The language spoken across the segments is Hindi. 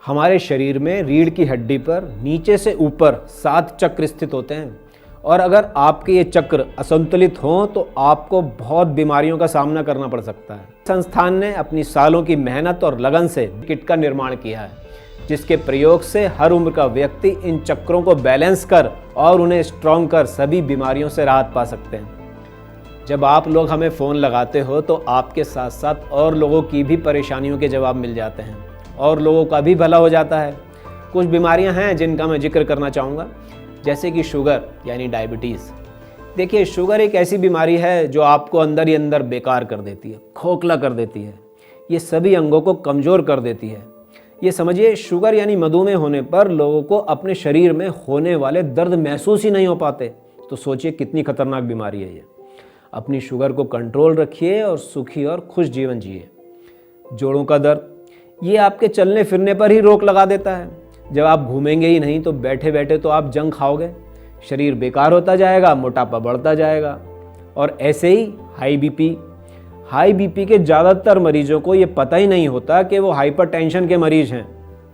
हमारे शरीर में रीढ़ की हड्डी पर नीचे से ऊपर 7 चक्र स्थित होते हैं और अगर आपके ये चक्र असंतुलित हों तो आपको बहुत बीमारियों का सामना करना पड़ सकता है। संस्थान ने अपनी सालों की मेहनत और लगन से किट का निर्माण किया है, जिसके प्रयोग से हर उम्र का व्यक्ति इन चक्रों को बैलेंस कर और उन्हें स्ट्रॉन्ग कर सभी बीमारियों से राहत पा सकते हैं। जब आप लोग हमें फ़ोन लगाते हो तो आपके साथ साथ और लोगों की भी परेशानियों के जवाब मिल जाते हैं और लोगों का भी भला हो जाता है। कुछ बीमारियां हैं जिनका मैं जिक्र करना चाहूँगा, जैसे कि शुगर यानी डायबिटीज़। देखिए, शुगर एक ऐसी बीमारी है जो आपको अंदर ही अंदर बेकार कर देती है, खोखला कर देती है। ये सभी अंगों को कमज़ोर कर देती है। ये समझिए, शुगर यानी मधुमेह होने पर लोगों को अपने शरीर में होने वाले दर्द महसूस ही नहीं हो पाते। तो सोचिए कितनी खतरनाक बीमारी है ये। अपनी शुगर को कंट्रोल रखिए और सुखी और खुश जीवन जिए। जोड़ों का दर्द, ये आपके चलने फिरने पर ही रोक लगा देता है। जब आप घूमेंगे ही नहीं तो बैठे बैठे तो आप जंक खाओगे, शरीर बेकार होता जाएगा, मोटापा बढ़ता जाएगा। और ऐसे ही हाई बीपी के ज़्यादातर मरीजों को ये पता ही नहीं होता कि वो हाइपरटेंशन के मरीज हैं।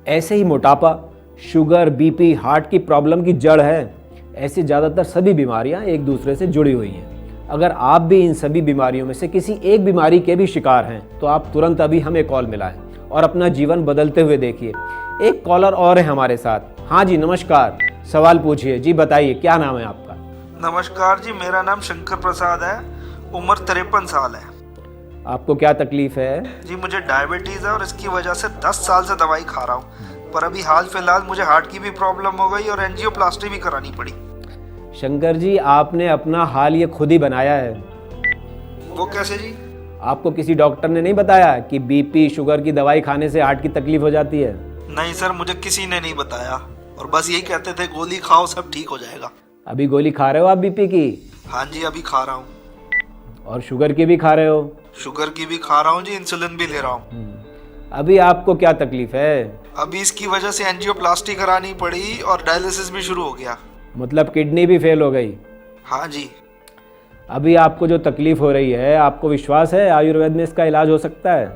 ऐसे ही मोटापा, शुगर, बीपी हार्ट की प्रॉब्लम की जड़ है। ऐसी ज़्यादातर सभी बीमारियां एक दूसरे से जुड़ी हुई हैं। अगर आप भी इन सभी बीमारियों में से किसी एक बीमारी के भी शिकार हैं तो आप तुरंत अभी हमें कॉल मिलाएं और अपना जीवन बदलते हुए देखिए। एक कॉलर और है हमारे साथ। हाँ जी, नमस्कार, सवाल पूछिए। जी बताइए, क्या नाम है आपका? नमस्कार जी, मेरा नाम शंकर प्रसाद है, उम्र 53 साल है। आपको क्या तकलीफ है? जी मुझे डायबिटीज़ है और इसकी वजह से 10 साल से दवाई खा रहा हूँ, पर अभी हाल फिलहाल मुझे हार्ट की भी प्रॉब्लम हो गई और एंजियोप्लास्टी भी करानी पड़ी। शंकर जी, आपने अपना हाल ये खुद ही बनाया है। वो कैसे जी? आपको किसी डॉक्टर ने नहीं बताया कि बीपी शुगर की दवाई खाने से हार्ट की तकलीफ हो जाती है? नहीं सर, मुझे किसी ने नहीं बताया और बस यही कहते थे गोली खाओ सब ठीक हो जाएगा। अभी गोली खा रहे हो आप बीपी की? हाँ जी, अभी खा रहा हूँ। और शुगर की भी खा रहे हो? शुगर की भी खा रहा हूँ जी, इंसुलिन भी ले रहा हूँ। अभी आपको क्या तकलीफ है? अभी इसकी वजह से एंजियोप्लास्टी करानी पड़ी और डायलिसिस भी शुरू हो गया। मतलब किडनी भी फेल हो गई? हाँ जी। अभी आपको जो तकलीफ हो रही है, आपको विश्वास है आयुर्वेद में इसका इलाज हो सकता है?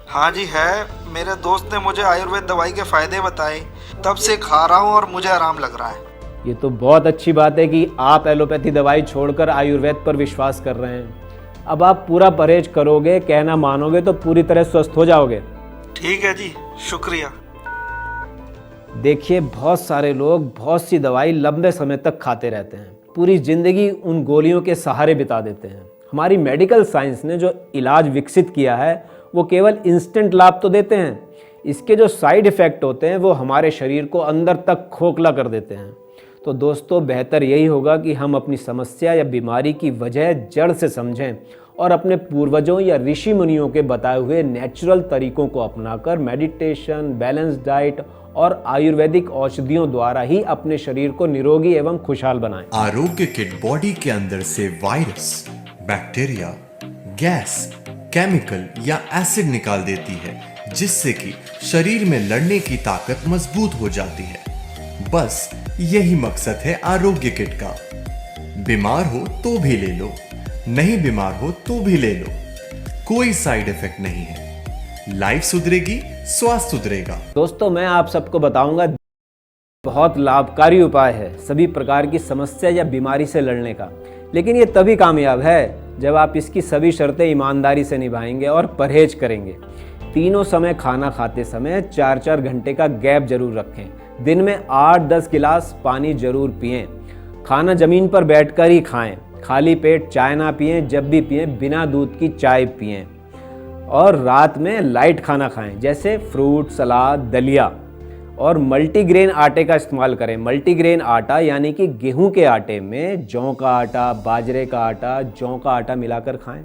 हाँ जी है, मेरे दोस्त ने मुझे आयुर्वेद दवाई के फायदे बताए, तब से खा रहा हूँ और मुझे आराम लग रहा है। ये तो बहुत अच्छी बात है कि आप एलोपैथी दवाई छोड़कर आयुर्वेद पर विश्वास कर रहे हैं। अब आप पूरा परहेज करोगे, कहना मानोगे तो पूरी तरह स्वस्थ हो जाओगे। ठीक है जी, शुक्रिया। देखिए, बहुत सारे लोग बहुत सी दवाई लंबे समय तक खाते रहते हैं, पूरी जिंदगी उन गोलियों के सहारे बिता देते हैं। हमारी मेडिकल साइंस ने जो इलाज विकसित किया है वो केवल इंस्टेंट लाभ तो देते हैं, इसके जो साइड इफ़ेक्ट होते हैं वो हमारे शरीर को अंदर तक खोखला कर देते हैं। तो दोस्तों, बेहतर यही होगा कि हम अपनी समस्या या बीमारी की वजह जड़ से समझें और अपने पूर्वजों या ऋषि मुनियों के बताए हुए नेचुरल तरीकों को अपनाकर मेडिटेशन, बैलेंस डाइट और आयुर्वेदिक औषधियों द्वारा ही अपने शरीर को निरोगी एवं खुशहाल बनाएं। आरोग्य किट बॉडी के अंदर से वायरस, बैक्टीरिया, गैस, केमिकल या एसिड निकाल देती है, जिससे कि शरीर में लड़ने की ताकत मजबूत हो जाती है। बस यही मकसद है आरोग्य किट का। बीमार हो तो भी ले लो, नहीं बीमार हो तो भी ले लो, कोई साइड इफेक्ट नहीं है। लाइफ सुधरेगी, स्वास्थ्य सुधरेगा। दोस्तों, मैं आप सबको बताऊंगा बहुत लाभकारी उपाय है सभी प्रकार की समस्या या बीमारी से लड़ने का, लेकिन ये तभी कामयाब है जब आप इसकी सभी शर्तें ईमानदारी से निभाएंगे और परहेज करेंगे। तीनों समय खाना खाते समय 4-4 घंटे का गैप जरूर रखें। दिन में 8-10 गिलास पानी जरूर पिएं। खाना जमीन पर बैठकर ही खाएं। खाली पेट चाय ना पिएं, जब भी पिएं बिना दूध की चाय पिएं। और रात में लाइट खाना खाएं, जैसे फ्रूट, सलाद, दलिया। और मल्टीग्रेन आटे का इस्तेमाल करें। मल्टीग्रेन आटा यानी कि गेहूं के आटे में जौ का आटा, बाजरे का आटा, जौ का आटा मिलाकर खाएं।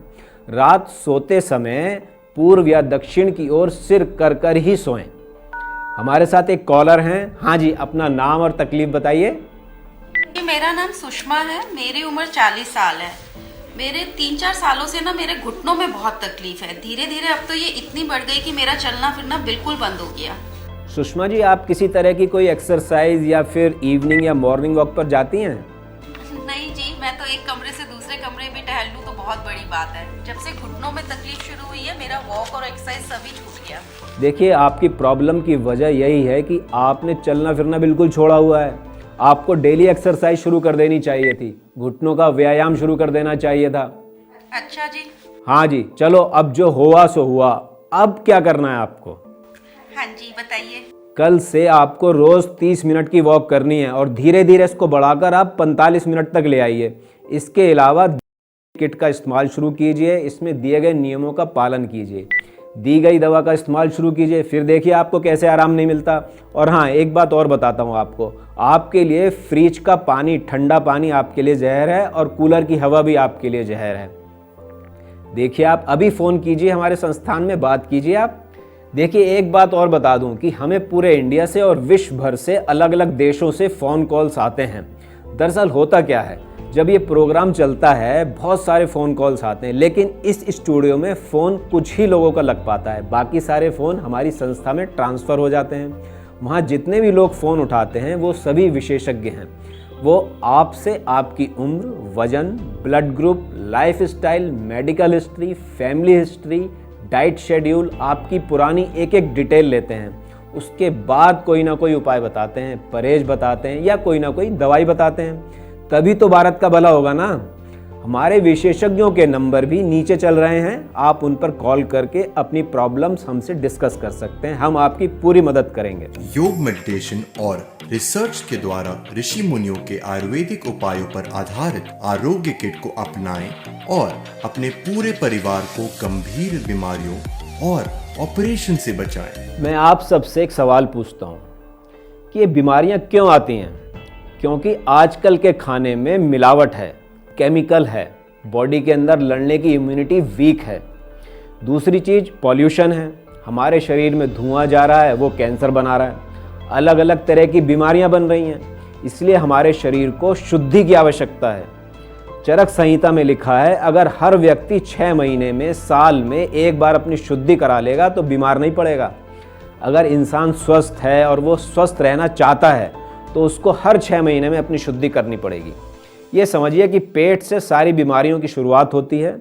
रात सोते समय पूर्व या दक्षिण की ओर सिर कर कर ही सोएं। हमारे साथ एक कॉलर हैं। हाँ जी, अपना नाम और तकलीफ बताइए। मेरा नाम सुषमा है, मेरी उम्र 40 साल है। मेरे 3-4 सालों से ना मेरे घुटनों में बहुत तकलीफ है। धीरे धीरे अब तो ये इतनी बढ़ गई कि मेरा चलना फिरना बिल्कुल बंद हो गया। सुषमा जी, आप किसी तरह की कोई एक्सरसाइज या फिर इवनिंग या मॉर्निंग वॉक पर जाती हैं? नहीं जी, मैं तो एक कमरे से दूसरे कमरे में टहल लूँ तो बहुत बड़ी बात है। जब से घुटनों में तकलीफ शुरू हुई है, मेरा वॉक और एक्सरसाइज सभी छूट गया। देखिए, आपकी प्रॉब्लम की वजह यही है कि आपने चलना फिरना बिल्कुल छोड़ा हुआ है। आपको डेली एक्सरसाइज शुरू कर देनी चाहिए थी, घुटनों का व्यायाम शुरू कर देना चाहिए था। अच्छा जी। हाँ जी, चलो अब जो हुआ सो हुआ, अब क्या करना है आपको? हाँ जी, बताइए। कल से आपको रोज 30 मिनट की वॉक करनी है और धीरे धीरे इसको बढ़ाकर आप 45 मिनट तक ले आइए। इसके अलावा किट का इस्तेमाल शुरू कीजिए, इसमें दिए गए नियमों का पालन कीजिए, दी गई दवा का इस्तेमाल शुरू कीजिए, फिर देखिए आपको कैसे आराम नहीं मिलता। और हाँ, एक बात और बताता हूँ आपको, आपके लिए फ्रिज का पानी, ठंडा पानी आपके लिए जहर है और कूलर की हवा भी आपके लिए जहर है। देखिए, आप अभी फ़ोन कीजिए, हमारे संस्थान में बात कीजिए आप। देखिए, एक बात और बता दूं कि हमें पूरे इंडिया से और विश्व भर से अलग अलग देशों से फ़ोन कॉल्स आते हैं। दरअसल होता क्या है, जब ये प्रोग्राम चलता है बहुत सारे फ़ोन कॉल्स आते हैं, लेकिन इस स्टूडियो में फ़ोन कुछ ही लोगों का लग पाता है, बाकी सारे फ़ोन हमारी संस्था में ट्रांसफ़र हो जाते हैं। वहाँ जितने भी लोग फ़ोन उठाते हैं वो सभी विशेषज्ञ हैं। वो आपसे आपकी उम्र, वजन, blood group, life style, medical history, family history, diet schedule, आपकी पुरानी एक एक डिटेल लेते हैं। उसके बाद कोई ना कोई उपाय बताते हैं, परहेज बताते हैं या कोई ना कोई दवाई बताते हैं। तभी तो भारत का भला होगा ना। हमारे विशेषज्ञों के नंबर भी नीचे चल रहे हैं, आप उन पर कॉल करके अपनी प्रॉब्लम्स हमसे डिस्कस कर सकते हैं, हम आपकी पूरी मदद करेंगे। योग, मेडिटेशन और रिसर्च के द्वारा ऋषि मुनियों के आयुर्वेदिक उपायों पर आधारित आरोग्य किट को अपनाएं और अपने पूरे परिवार को गंभीर बीमारियों और ऑपरेशन से बचाएं। मैं आप सबसे एक सवाल पूछता हूँ कि ये बीमारियाँ क्यों आती हैं? क्योंकि आजकल के खाने में मिलावट है, केमिकल है, बॉडी के अंदर लड़ने की इम्यूनिटी वीक है। दूसरी चीज़ पॉल्यूशन है, हमारे शरीर में धुआं जा रहा है, वो कैंसर बना रहा है, अलग अलग तरह की बीमारियां बन रही हैं। इसलिए हमारे शरीर को शुद्धि की आवश्यकता है। चरक संहिता में लिखा है, अगर हर व्यक्ति 6 महीने में, साल में एक बार अपनी शुद्धि करा लेगा तो बीमार नहीं पड़ेगा। अगर इंसान स्वस्थ है और वो स्वस्थ रहना चाहता है तो उसको हर 6 महीने में अपनी शुद्धि करनी पड़ेगी। ये समझिए कि पेट से सारी बीमारियों की शुरुआत होती है।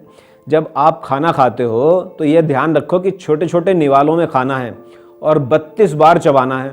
जब आप खाना खाते हो तो ये ध्यान रखो कि छोटे छोटे निवालों में खाना है और 32 बार चबाना है,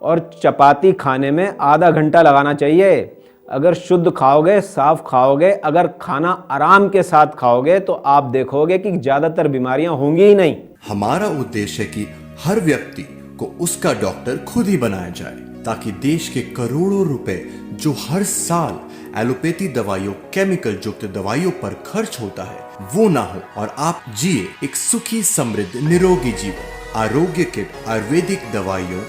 और चपाती खाने में आधा घंटा लगाना चाहिए। अगर शुद्ध खाओगे, साफ खाओगे, अगर खाना आराम के साथ खाओगे तो आप देखोगे कि ज़्यादातर बीमारियां होंगी ही नहीं। हमारा उद्देश्य है कि हर व्यक्ति को उसका डॉक्टर खुद ही बनाया जाए, ताकि देश के करोड़ों रुपए जो हर साल एलोपैथी दवाइयों, केमिकल युक्त दवाइयों पर खर्च होता है, वो ना हो और आप जिए एक सुखी, समृद्ध, निरोगी जीवन। आरोग्य किट आयुर्वेदिक दवाइयों,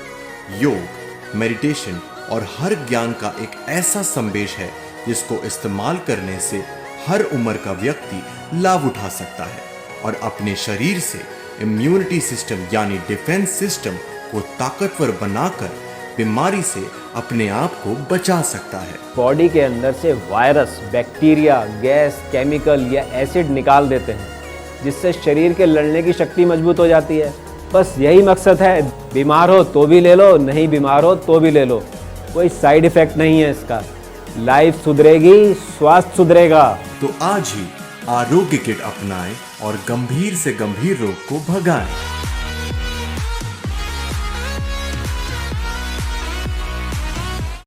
योग, मेडिटेशन और हर ज्ञान का एक ऐसा संदेश है जिसको इस्तेमाल करने से हर उम्र का व्यक्ति लाभ उठा सकता है और अपने शरीर से इम्यूनिटी सिस्टम यानी डिफेंस सिस्टम को ताकतवर बनाकर बीमारी से अपने आप को बचा सकता है। बॉडी के अंदर से वायरस, बैक्टीरिया, गैस, केमिकल या एसिड निकाल देते हैं, जिससे शरीर के लड़ने की शक्ति मजबूत हो जाती है। बस यही मकसद है। बीमार हो तो भी ले लो, नहीं बीमार हो तो भी ले लो, कोई साइड इफेक्ट नहीं है इसका। लाइफ सुधरेगी, स्वास्थ्य सुधरेगा। तो आज ही आरोग्य किट अपनाएं और गंभीर से गंभीर रोग को भगाएं।